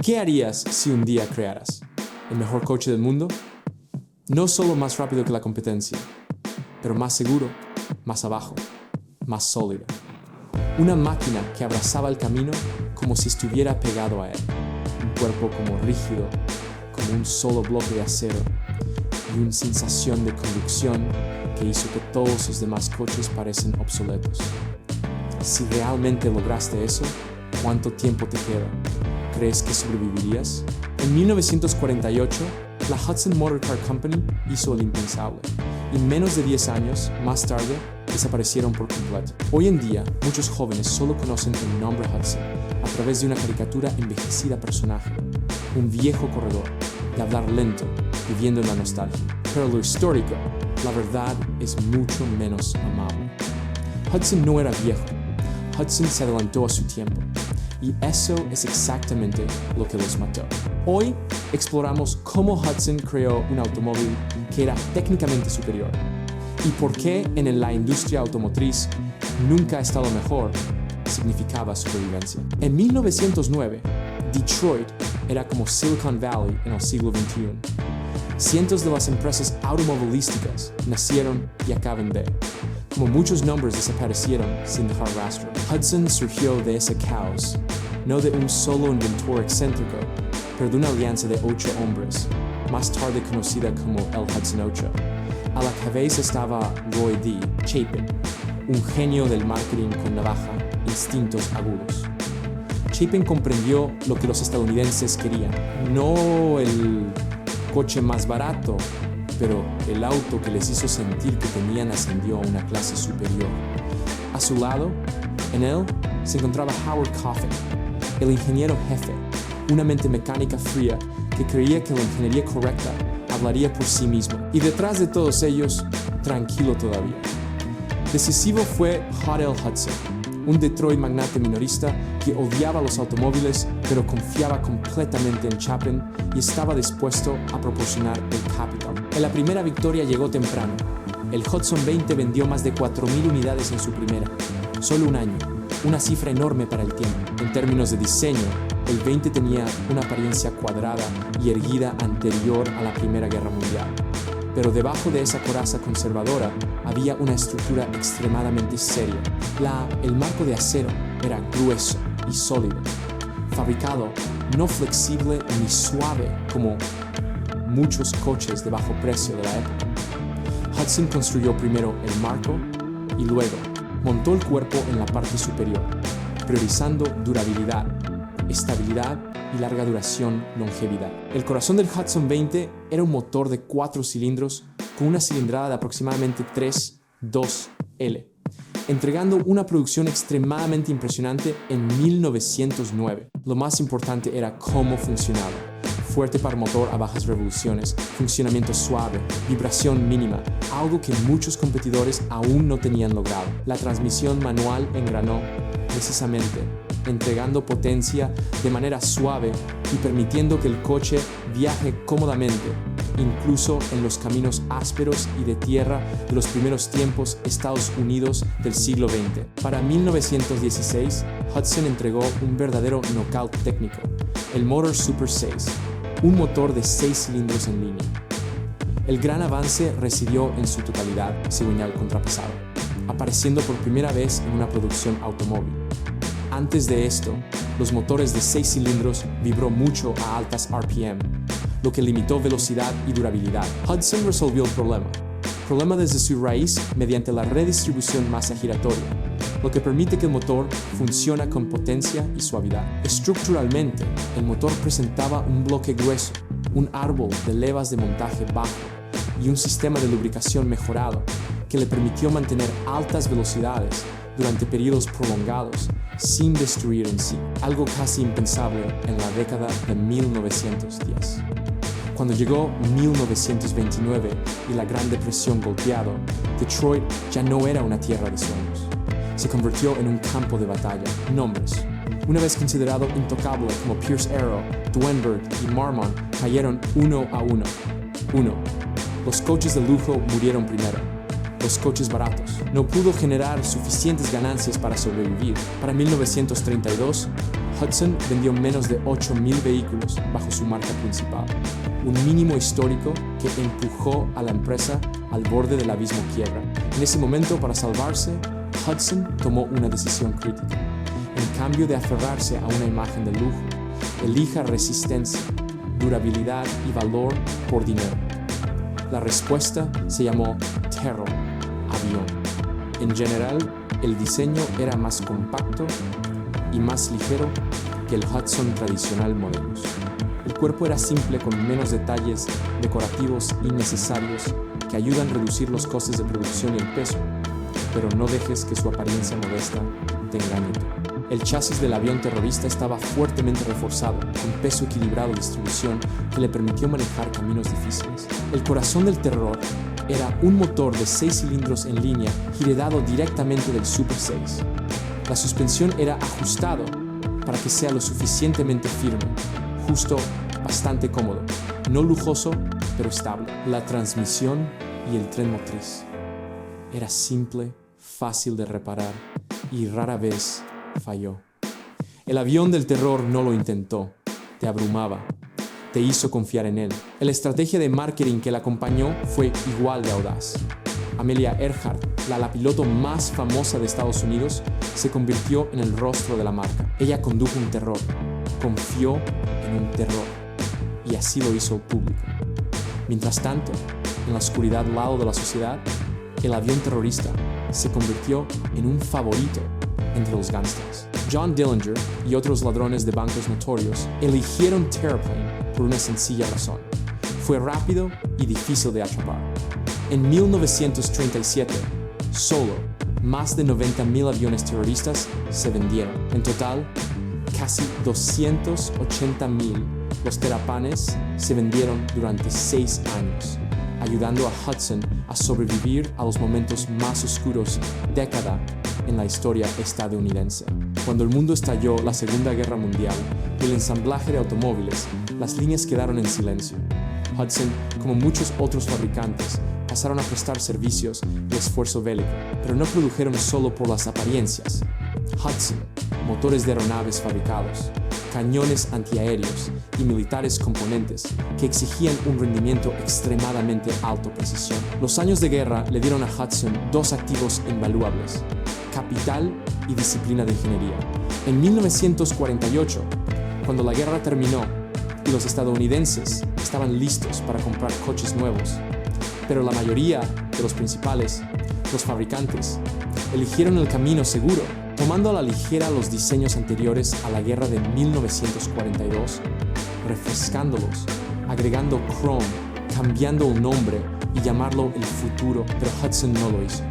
¿Qué harías si un día crearas el mejor coche del mundo? No solo más rápido que la competencia, pero más seguro, más abajo, más sólido. Una máquina que abrazaba el camino como si estuviera pegado a él. Un cuerpo como rígido, como un solo bloque de acero, y una sensación de conducción que hizo que todos los demás coches parecen obsoletos. Si realmente lograste eso, ¿cuánto tiempo te queda? ¿Crees que sobrevivirías? En 1948, la Hudson Motor Car Company hizo el impensable, y menos de 10 años más tarde desaparecieron por completo. Hoy en día, muchos jóvenes solo conocen el nombre Hudson a través de una caricatura envejecida personaje, un viejo corredor, de hablar lento, viviendo en la nostalgia. Pero lo histórico, la verdad, es mucho menos amable. Hudson no era viejo. Hudson se adelantó a su tiempo. Y eso es exactamente lo que los mató. Hoy exploramos cómo Hudson creó un automóvil que era técnicamente superior y por qué en la industria automotriz nunca ha estado mejor significaba supervivencia. En 1909, Detroit era como Silicon Valley en el siglo XXI. Cientos de las empresas automovilísticas nacieron y acaban de. Como muchos nombres desaparecieron sin dejar rastro. Hudson surgió de ese caos, no de un solo inventor excéntrico, pero de una alianza de 8 hombres, más tarde conocida como el Hudson 8. A la cabeza estaba Roy D. Chapin, un genio del marketing con navaja, instintos agudos. Chapin comprendió lo que los estadounidenses querían, no el coche más barato, pero el auto que les hizo sentir que tenían ascendió a una clase superior. A su lado, en él, se encontraba Howard Coffin, el ingeniero jefe, una mente mecánica fría que creía que la ingeniería correcta hablaría por sí mismo. Y detrás de todos ellos, tranquilo todavía. Decisivo fue Hod L. Hudson, un Detroit magnate minorista que odiaba los automóviles, pero confiaba completamente en Chapin y estaba dispuesto a proporcionar el capital. En la primera victoria llegó temprano. El Hudson 20 vendió más de 4,000 unidades en su primera. Solo un año, una cifra enorme para el tiempo. En términos de diseño, el 20 tenía una apariencia cuadrada y erguida anterior a la Primera Guerra Mundial. Pero debajo de esa coraza conservadora había una estructura extremadamente seria. El marco de acero era grueso y sólido, fabricado no flexible ni suave como muchos coches de bajo precio de la época. Hudson construyó primero el marco y luego montó el cuerpo en la parte superior, priorizando durabilidad, estabilidad y larga duración, longevidad. El corazón del Hudson 20 era un motor de 4 cilindros con una cilindrada de aproximadamente 3.2L, entregando una producción extremadamente impresionante en 1909. Lo más importante era cómo funcionaba. Fuerte para motor a bajas revoluciones, funcionamiento suave, vibración mínima, algo que muchos competidores aún no tenían logrado. La transmisión manual engranó precisamente, entregando potencia de manera suave y permitiendo que el coche viaje cómodamente, incluso en los caminos ásperos y de tierra de los primeros tiempos Estados Unidos del siglo XX. Para 1916, Hudson entregó un verdadero knockout técnico, el Motor Super 6, un motor de 6 cilindros en línea. El gran avance residió en su totalidad, según el contrapesado, apareciendo por primera vez en una producción automóvil. Antes de esto, los motores de 6 cilindros vibró mucho a altas RPM, lo que limitó velocidad y durabilidad. Hudson resolvió el problema desde su raíz mediante la redistribución masa giratoria, lo que permite que el motor funcione con potencia y suavidad. Estructuralmente, el motor presentaba un bloque grueso, un árbol de levas de montaje bajo y un sistema de lubricación mejorado que le permitió mantener altas velocidades durante periodos prolongados sin destruir en sí, algo casi impensable en la década de 1910. Cuando llegó 1929 y la Gran Depresión golpeado, Detroit ya no era una tierra de sueños. Se convirtió en un campo de batalla. Nombres. Una vez considerado intocable como Pierce Arrow, Duesenberg y Marmon cayeron uno a uno. 1. Los coches de lujo murieron primero. Los coches baratos. No pudo generar suficientes ganancias para sobrevivir. Para 1932, Hudson vendió menos de 8,000 vehículos bajo su marca principal, un mínimo histórico que empujó a la empresa al borde del abismo quiebra. En ese momento, para salvarse, Hudson tomó una decisión crítica. En cambio de aferrarse a una imagen de lujo, elija resistencia, durabilidad y valor por dinero. La respuesta se llamó Terror, avión. En general, el diseño era más compacto y más ligero que el Hudson tradicional modelos. El cuerpo era simple con menos detalles decorativos innecesarios que ayudan a reducir los costes de producción y el peso, pero no dejes que su apariencia modesta te engañe. El chasis del avión terrorista estaba fuertemente reforzado, con peso equilibrado y distribución que le permitió manejar caminos difíciles. El corazón del terror era un motor de 6 cilindros en línea heredado directamente del Super 6. La suspensión era ajustado para que sea lo suficientemente firme, justo, bastante cómodo, no lujoso, pero estable. La transmisión y el tren motriz. Era simple, fácil de reparar y rara vez falló. El avión del terror no lo intentó, te abrumaba, te hizo confiar en él. La estrategia de marketing que la acompañó fue igual de audaz. Amelia Earhart, la piloto más famosa de Estados Unidos, se convirtió en el rostro de la marca. Ella condujo un terror, confió en un terror, y así lo hizo público. Mientras tanto, en la oscuridad al lado de la sociedad, el avión terrorista se convirtió en un favorito entre los gángsters. John Dillinger y otros ladrones de bancos notorios eligieron Terraplane por una sencilla razón. Fue rápido y difícil de atrapar. En 1937, solo más de 90,000 aviones terroristas se vendieron. En total, casi 280,000 los Teraplanes se vendieron durante 6 años, ayudando a Hudson a sobrevivir a los momentos más oscuros década en la historia estadounidense. Cuando el mundo estalló la Segunda Guerra Mundial y el ensamblaje de automóviles, las líneas quedaron en silencio. Hudson, como muchos otros fabricantes, pasaron a prestar servicios de esfuerzo bélico, pero no produjeron solo por las apariencias. Hudson, motores de aeronaves fabricados, cañones antiaéreos y militares componentes que exigían un rendimiento extremadamente alto precisión. Los años de guerra le dieron a Hudson 2 activos invaluables: capital y disciplina de ingeniería. En 1948, cuando la guerra terminó y los estadounidenses estaban listos para comprar coches nuevos, pero la mayoría de los principales, los fabricantes, eligieron el camino seguro, tomando a la ligera los diseños anteriores a la guerra de 1942, refrescándolos, agregando chrome, cambiando el nombre y llamarlo el futuro, pero Hudson no lo hizo.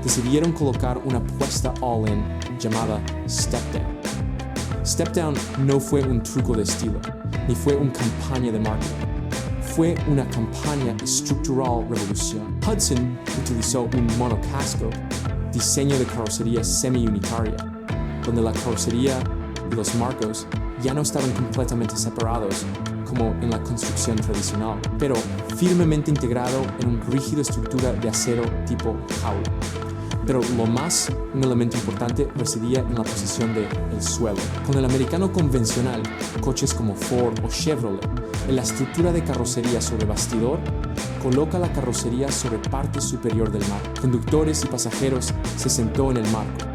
Decidieron colocar una apuesta all-in llamada Step Down. Step Down no fue un truco de estilo, ni fue una campaña de marketing. Fue una campaña estructural revolución. Hudson utilizó un monocasco, diseño de carrocería semi-unitaria, donde la carrocería y los marcos ya no estaban completamente separados como en la construcción tradicional, pero firmemente integrado en una rígida estructura de acero tipo jaula. Pero un elemento importante residía en la posición del suelo. Con el americano convencional, coches como Ford o Chevrolet, en la estructura de carrocería sobre bastidor, coloca la carrocería sobre parte superior del marco. Conductores y pasajeros se sentó en el marco,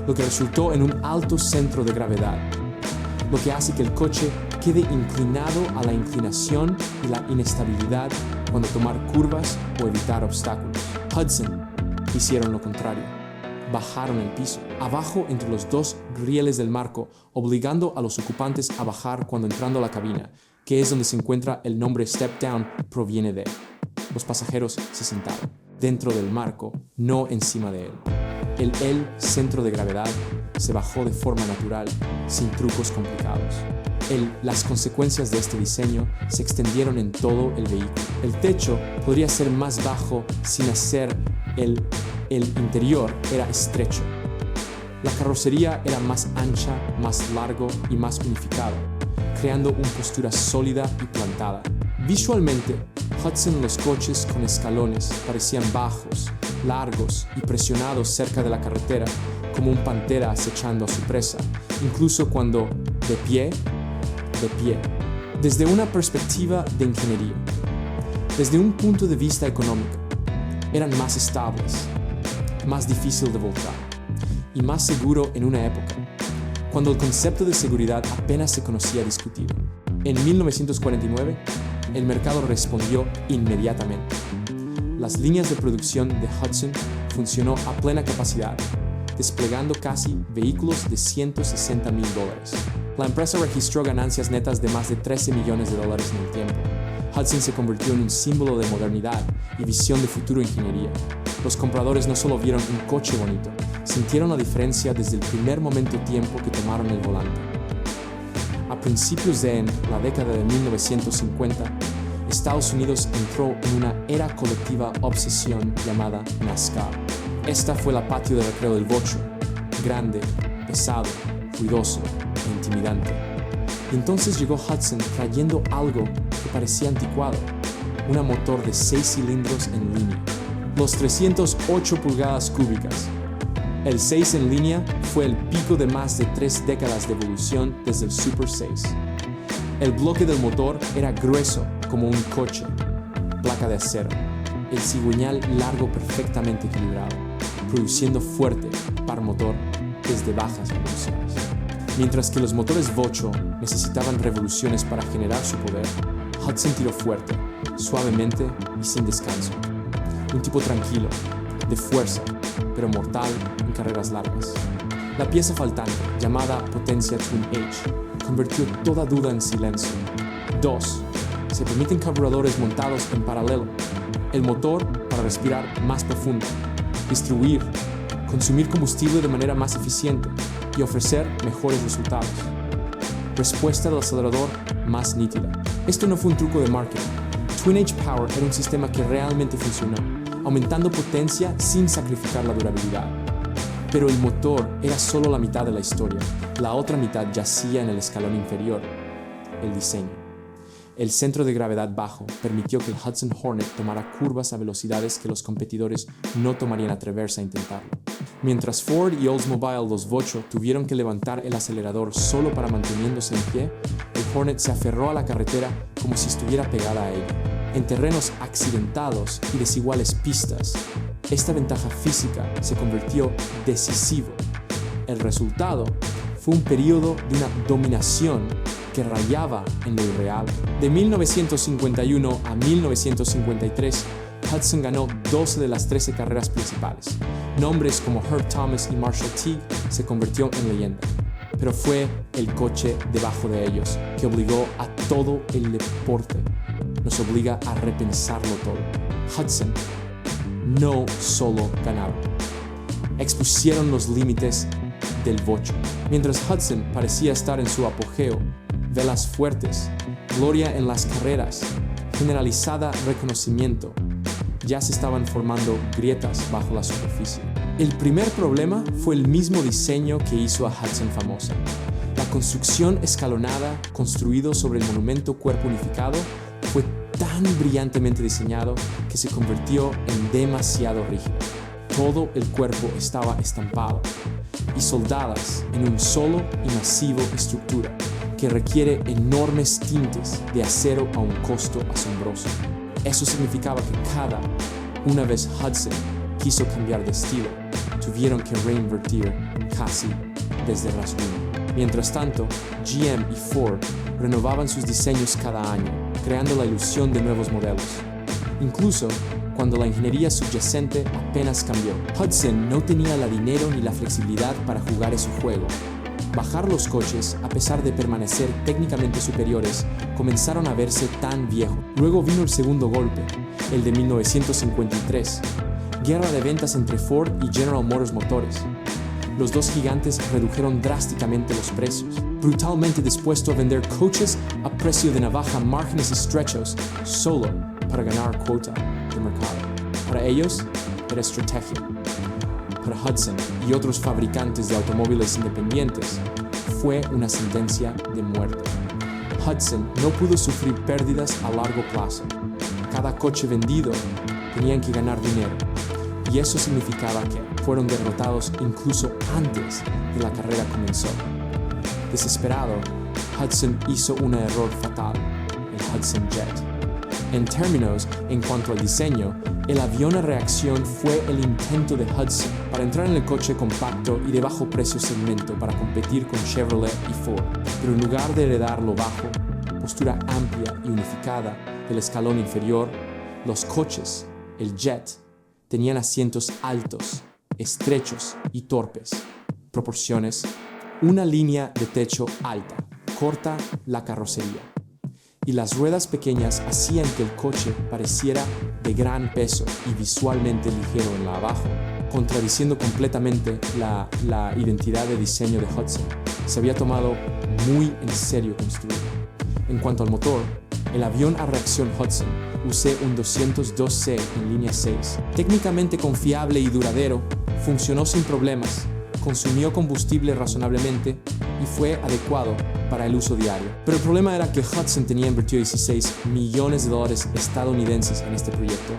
lo que resultó en un alto centro de gravedad, lo que hace que el coche quede inclinado a la inclinación y la inestabilidad cuando tomar curvas o evitar obstáculos. Hudson hicieron lo contrario. Bajaron el piso, abajo entre los 2 rieles del marco, obligando a los ocupantes a bajar cuando entrando a la cabina, que es donde se encuentra el nombre Step Down, proviene de. Los pasajeros se sentaron dentro del marco, no encima de él. El centro de gravedad se bajó de forma natural, sin trucos complicados. Las consecuencias de este diseño se extendieron en todo el vehículo. El techo podría ser más bajo sin hacer el interior era estrecho. La carrocería era más ancha, más largo y más unificado, creando una postura sólida y plantada. Visualmente, Hudson, los coches con escalones parecían bajos, largos y presionados cerca de la carretera, como un pantera acechando a su presa, incluso cuando de pie, desde una perspectiva de ingeniería. Desde un punto de vista económico, eran más estables, más difícil de volcar y más seguro en una época cuando el concepto de seguridad apenas se conocía discutido. En 1949, el mercado respondió inmediatamente. Las líneas de producción de Hudson funcionó a plena capacidad, desplegando casi vehículos de $160,000. La empresa registró ganancias netas de más de $13 millones en el tiempo. Hudson se convirtió en un símbolo de modernidad y visión de futuro ingeniería. Los compradores no solo vieron un coche bonito, sintieron la diferencia desde el primer tiempo que tomaron el volante. A principios de la década de 1950, Estados Unidos entró en una era colectiva obsesión llamada NASCAR. Esta fue la patio de recreo del bocho, grande, pesado, ruidoso e intimidante. Y entonces llegó Hudson trayendo algo que parecía anticuado, un motor de 6 cilindros en línea, los 308 pulgadas cúbicas. El 6 en línea fue el pico de más de 3 décadas de evolución desde el Super 6. El bloque del motor era grueso como un coche, placa de acero, el cigüeñal largo perfectamente equilibrado, produciendo fuerte par motor desde bajas revoluciones. Mientras que los motores Vocho necesitaban revoluciones para generar su poder, Hudson tiró fuerte, suavemente y sin descanso. Un tipo tranquilo, de fuerza, pero mortal en carreras largas. La pieza faltante, llamada potencia Twin H, convirtió toda duda en silencio. 2. Se permiten carburadores montados en paralelo. El motor para respirar más profundo, distribuir, consumir combustible de manera más eficiente y ofrecer mejores resultados. Respuesta del acelerador más nítida. Esto no fue un truco de marketing. Twin H Power era un sistema que realmente funcionó, aumentando potencia sin sacrificar la durabilidad. Pero el motor era solo la mitad de la historia. La otra mitad yacía en el escalón inferior, el diseño. El centro de gravedad bajo permitió que el Hudson Hornet tomara curvas a velocidades que los competidores no tomarían atreverse a intentarlo. Mientras Ford y Oldsmobile, los Vocho, tuvieron que levantar el acelerador solo para manteniéndose en pie, el Hornet se aferró a la carretera como si estuviera pegada a ella. En terrenos accidentados y desiguales pistas, esta ventaja física se convirtió decisivo. El resultado fue un periodo de una dominación que rayaba en lo irreal. De 1951 a 1953, Hudson ganó 12 de las 13 carreras principales. Nombres como Herb Thomas y Marshall Teague se convirtió en leyenda. Pero fue el coche debajo de ellos que obligó a todo el deporte. Nos obliga a repensarlo todo. Hudson no solo ganaron, expusieron los límites del bocho. Mientras Hudson parecía estar en su apogeo, velas fuertes, gloria en las carreras, generalizada reconocimiento, ya se estaban formando grietas bajo la superficie. El primer problema fue el mismo diseño que hizo a Hudson famosa. La construcción escalonada, construido sobre el monumento cuerpo unificado, fue tan brillantemente diseñado que se convirtió en demasiado rígido. Todo el cuerpo estaba estampado y soldadas en un solo y masivo estructura que requiere enormes tintes de acero a un costo asombroso. Eso significaba que una vez Hudson quiso cambiar de estilo, tuvieron que reinvertir casi desde rasguño. Mientras tanto, GM y Ford renovaban sus diseños cada año, creando la ilusión de nuevos modelos. Incluso cuando la ingeniería subyacente apenas cambió, Hudson no tenía el dinero ni la flexibilidad para jugar ese juego. Bajar los coches, a pesar de permanecer técnicamente superiores, comenzaron a verse tan viejos. Luego vino el segundo golpe, el de 1953. Guerra de ventas entre Ford y General Motors Motores. Los dos gigantes redujeron drásticamente los precios, brutalmente dispuestos a vender coches a precio de navaja, márgenes estrechos, solo para ganar cuota de mercado. Para ellos, era estrategia. Para Hudson y otros fabricantes de automóviles independientes, fue una sentencia de muerte. Hudson no pudo sufrir pérdidas a largo plazo. Cada coche vendido tenían que ganar dinero, y eso significaba que fueron derrotados incluso antes de la carrera comenzó. Desesperado, Hudson hizo un error fatal, el Hudson Jet. En términos, en cuanto al diseño, el avión a reacción fue el intento de Hudson para entrar en el coche compacto y de bajo precio segmento para competir con Chevrolet y Ford. Pero en lugar de heredar lo bajo, postura amplia y unificada del escalón inferior, los coches, el Jet, tenían asientos altos, estrechos y torpes, proporciones, una línea de techo alta, corta la carrocería, y las ruedas pequeñas hacían que el coche pareciera de gran peso y visualmente ligero en la abajo, contradiciendo completamente la identidad de diseño de Hudson. Se había tomado muy en serio construir. En cuanto al motor, el avión a reacción Hudson usé un 202C en línea 6. Técnicamente confiable y duradero, funcionó sin problemas, consumió combustible razonablemente y fue adecuado para el uso diario. Pero el problema era que Hudson tenía invertido $16 millones estadounidenses en este proyecto,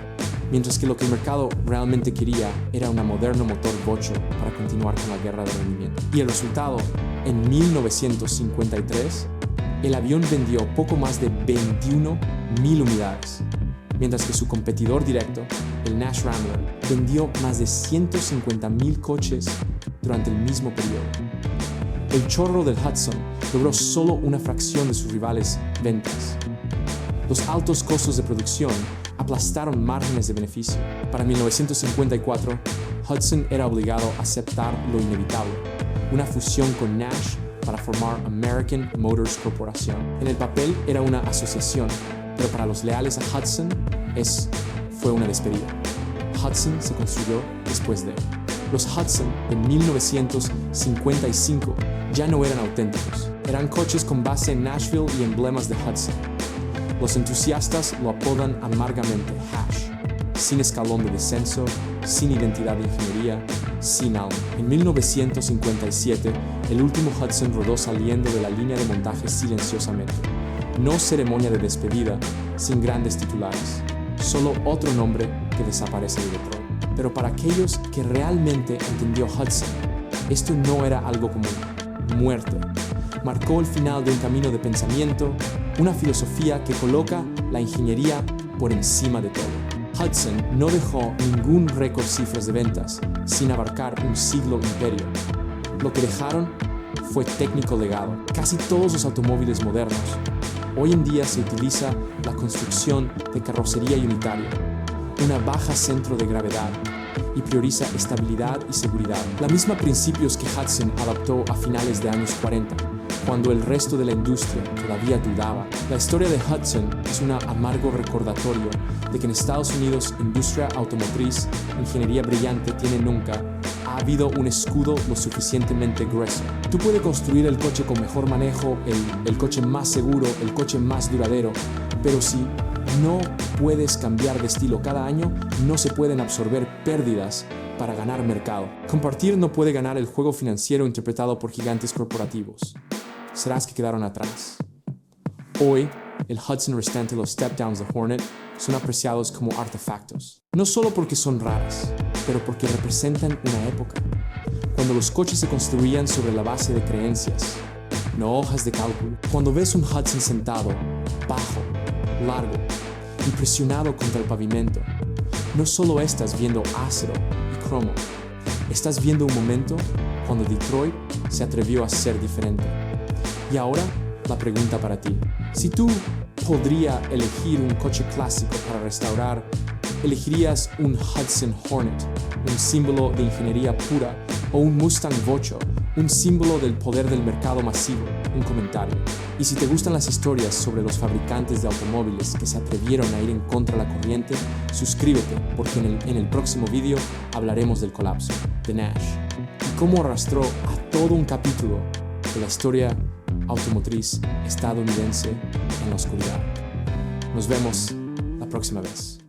mientras que lo que el mercado realmente quería era un moderno motor V8 para continuar con la guerra de rendimiento. Y el resultado, en 1953, el avión vendió poco más de 21,000 unidades, mientras que su competidor directo, el Nash Rambler, vendió más de 150,000 coches durante el mismo periodo. El chorro del Hudson logró solo una fracción de sus rivales ventas. Los altos costos de producción aplastaron márgenes de beneficio. Para 1954, Hudson era obligado a aceptar lo inevitable, una fusión con Nash para formar American Motors Corporation. En el papel era una asociación, pero para los leales a Hudson fue una despedida. Hudson se construyó después de él. Los Hudson en 1955 ya no eran auténticos. Eran coches con base en Nashville y emblemas de Hudson. Los entusiastas lo apodan amargamente Hash, sin escalón de descenso, sin identidad de ingeniería, sin alma. En 1957, el último Hudson rodó saliendo de la línea de montaje silenciosamente. No ceremonia de despedida, sin grandes titulares. Solo otro nombre que desaparece de Detroit. Pero para aquellos que realmente entendió Hudson, esto no era algo común. Muerte. Marcó el final de un camino de pensamiento, una filosofía que coloca la ingeniería por encima de todo. Hudson no dejó ningún récord cifras de ventas sin abarcar un siglo imperio. Lo que dejaron fue técnico legado. Casi todos los automóviles modernos hoy en día se utiliza la construcción de carrocería unitaria, una baja centro de gravedad y prioriza estabilidad y seguridad. La misma principios que Hudson adaptó a finales de años 40, cuando el resto de la industria todavía dudaba. La historia de Hudson es un amargo recordatorio de que en Estados Unidos, industria automotriz, ingeniería brillante tiene nunca, ha habido un escudo lo suficientemente grueso. Tú puedes construir el coche con mejor manejo, el coche más seguro, el coche más duradero, pero si no puedes cambiar de estilo cada año, no se pueden absorber pérdidas para ganar mercado. Compartir no puede ganar el juego financiero interpretado por gigantes corporativos. Serás que quedaron atrás. Hoy, el Hudson restante y los step-downs de Hornet son apreciados como artefactos. No solo porque son raras, pero porque representan una época, cuando los coches se construían sobre la base de creencias, no hojas de cálculo. Cuando ves un Hudson sentado, bajo, largo y presionado contra el pavimento, no solo estás viendo acero y cromo, estás viendo un momento cuando Detroit se atrevió a ser diferente. Y ahora, la pregunta para ti. Si tú podrías elegir un coche clásico para restaurar, ¿elegirías un Hudson Hornet, un símbolo de ingeniería pura, o un Mustang V8, un símbolo del poder del mercado masivo? Un comentario. Y si te gustan las historias sobre los fabricantes de automóviles que se atrevieron a ir en contra de la corriente, suscríbete, porque en el próximo video hablaremos del colapso de Nash y cómo arrastró a todo un capítulo de la historia automotriz estadounidense en la oscuridad. Nos vemos la próxima vez.